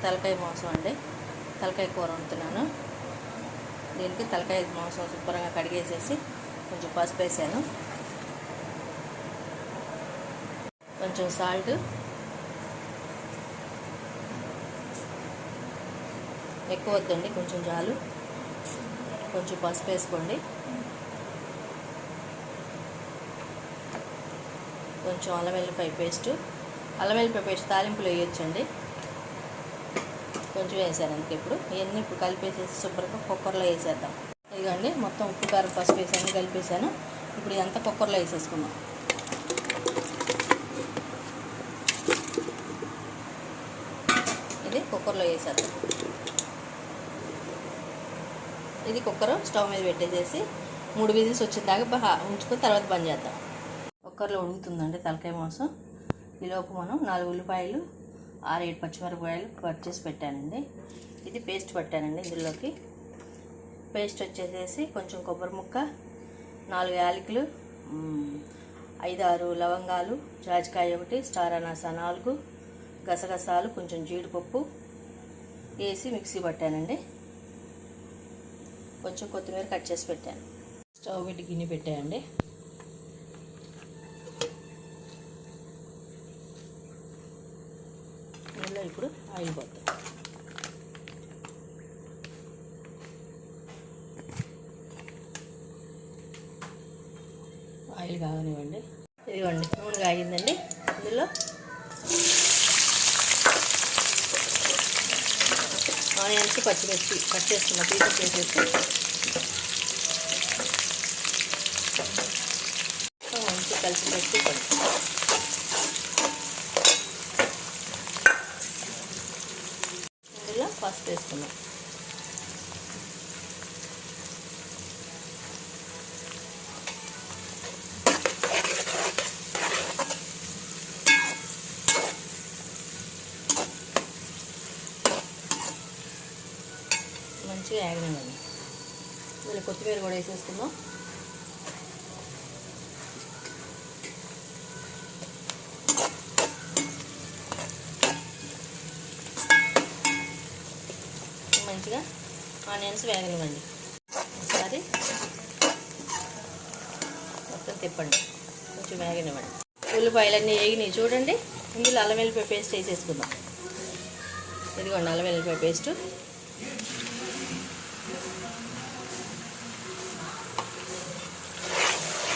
తలకాయ మాంసం అండి, తలకాయ కూర వండుతున్నాను. దీనికి తలకాయ మాంసం శుభ్రంగా కడిగేసేసి కొంచెం పసుపు వేసాను, కొంచెం సాల్ట్, ఎక్కువ వద్దండి కొంచెం చాలు, కొంచెం పసుపు వేసుకోండి, కొంచెం అల్లం వెల్లిపాయ పేస్ట్. అల్లం వెల్లిపాయ పేస్ట్ తాలింపులో వేయొచ్చండి, కొంచెం వేసాను అందుకే. ఇవన్నీ ఇప్పుడు కలిపేసేసి శుభ్రంగా కుక్కర్లో వేసేద్దాం. ఇదిగోండి మొత్తం ఉప్పు కారం పసుపు వేసి అన్నీ కలిపేసాను. ఇప్పుడు ఇదంతా కుక్కర్లో వేసేసుకుందాం. ఇది కుక్కర్లో వేసేద్దాం. ఇది కుక్కర్ స్టవ్ మీద పెట్టేసేసి 3 విజిల్స్ వచ్చేదాకా ఉంచుకొని తర్వాత బంద్ చేద్దాం. కుక్కర్లో ఉడుకుతుందండి తలకాయ మాంసం. ఈలోపు మనం 4 ఉల్లిపాయలు 6-7 పచ్చిమిరపకాయలు కట్ చేసి పెట్టానండి. ఇది పేస్ట్ పట్టానండి. ఇందులోకి పేస్ట్ వచ్చేసేసి కొంచెం కొబ్బరి ముక్క, 4 యాలకులు, 5-6 లవంగాలు, జాజికాయ 1, స్టార్ అనాస 4, గసగసాలు, కొంచెం జీడిపప్పు వేసి మిక్సీ పట్టానండి. కొంచెం కొత్తిమీర కట్ చేసి పెట్టాను. స్టవ్ పెట్టి గిన్నె పెట్టాయండి. ఇందులో ఇప్పుడు ఆయిల్ పోతాం. ఆయిల్ కాగనివ్వండి. ఇదిగోండి నూనె కాగిందండి. ఇందులో ఆనియన్స్, పచ్చిమిర్చి కట్ చేసుకున్న పీసెస్ వేసేసి మంచి కలిసి పెట్టి ఇందులో పసుపు వేసుకున్నాం. మంచిగా యాగనివ్వండి. ఇందులో కొత్తిమీర కూడా వేసేసుకుందాం. మంచిగా ఆనియన్స్ వేగనివ్వండి. ఒకసారి మొత్తం తిప్పండి, కొంచెం వేగనివ్వండి. ఉల్లిపాయలన్నీ వేగినాయి చూడండి. ఇందులో అల్లం వెల్లిపాయ పేస్ట్ వేసేసుకుందాం. ఇదిగోండి అల్లం వెల్లిపాయ పేస్టు.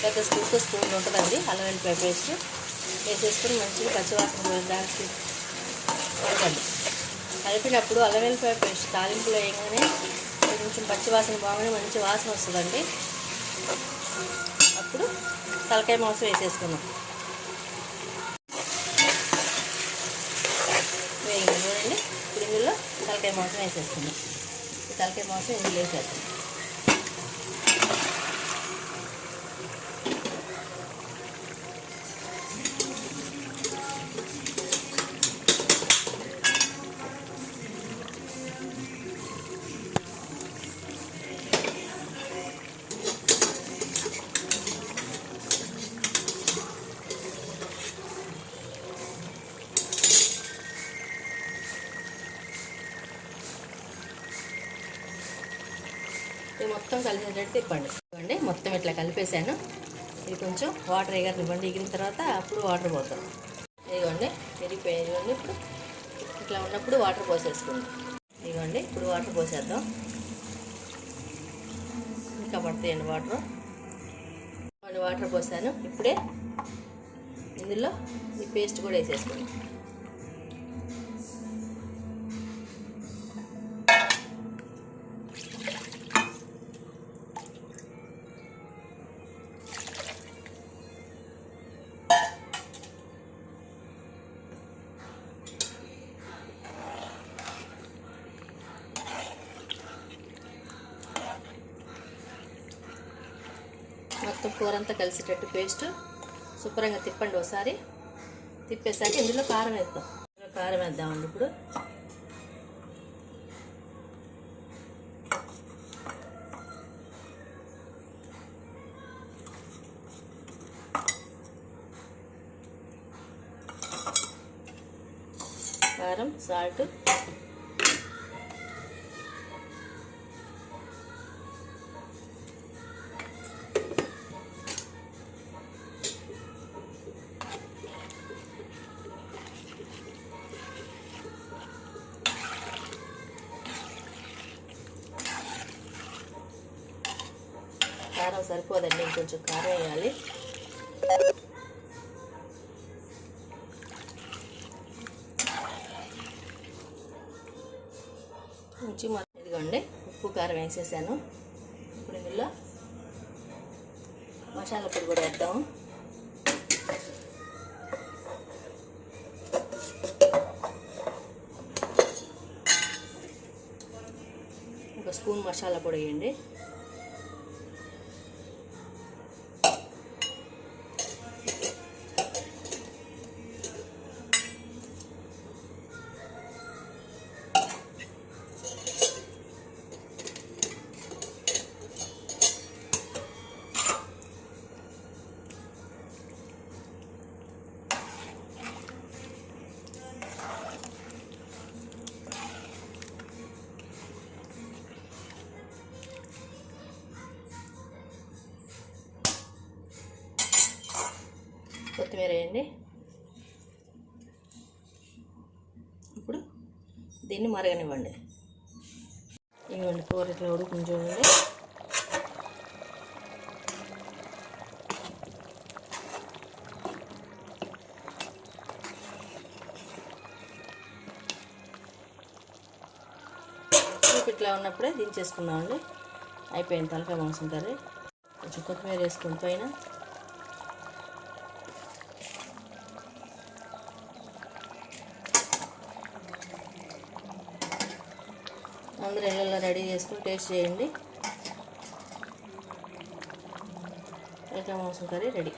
పెద్ద స్పూన్ ఉంటుందండి అల్లం వెల్లిపాయ పేస్ట్ వేసేసుకొని మంచిగా పచ్చివాసన పోయేదానికి కలపండి. కలిపినప్పుడు అల్లం వెల్లిపాయ పేస్ట్ తాలింపులో వేయగానే కొంచెం పచ్చివాసన బాగానే మంచి వాసన వస్తుందండి. అప్పుడు తలకాయ మాంసం వేసేసుకున్నాం. వేయండి చూడండి. ఇప్పుడు ఇందులో తలకాయ మాంసం వేసేసుకున్నాం. ఈ తలకాయ మాంసం ఇందులో వేసేస్తాం. మొత్తం కలిసేటట్టు తిప్పండి. ఇవ్వండి మొత్తం ఇట్లా కలిపేసాను. ఇది కొంచెం వాటర్ ఎగరనివ్వండి. ఎగిరిన తర్వాత అప్పుడు వాటర్ పోతాం. ఇదిగోండి ఎరిగిపోయాయి. ఇవ్వండి ఇప్పుడు ఇట్లా ఉన్నప్పుడు వాటర్ పోసేసుకోండి. ఇదిగోండి ఇప్పుడు వాటర్ పోసేద్దాం. ఇంకా పడతాయండి వాటర్ పోసాను. ఇప్పుడే ఇందులో ఈ పేస్ట్ కూడా వేసేసుకోండి. మొత్తం కూర అంతా కలిసేటట్టు పేస్ట్ శుభ్రంగా తిప్పండి. ఒకసారి తిప్పేసాక ఇందులో కారం వేద్దాం. కారం వేద్దామండి. ఇప్పుడు కారం, సాల్ట్, సరిపోదండి, ఇంకొంచెం కారం వేయాలి. ఇదిగోండి ఉప్పు కారం వేసేసాను. ఇప్పుడు ఇందులో మసాలా పొడి కూడా వేద్దాం. ఒక స్పూన్ మసాలా పొడి వేయండి. కొత్తిమీర వేయండి. ఇప్పుడు దీన్ని మరగనివ్వండి. ఇవ్వండి కూర ఇట్లా ఉడుకుని చూడండి. ఇట్లా ఉన్నప్పుడే దించేసుకున్నామండి. అయిపోయింది తలకాయ మాంసం కర్రీ. కొంచెం కొత్తిమీర వేసుకుని పైన అందరూ ఇళ్ళల్లో రెడీ చేసుకుని టేస్ట్ చేయండి. తలకాయ మాంసం కర్రీ రెడీ.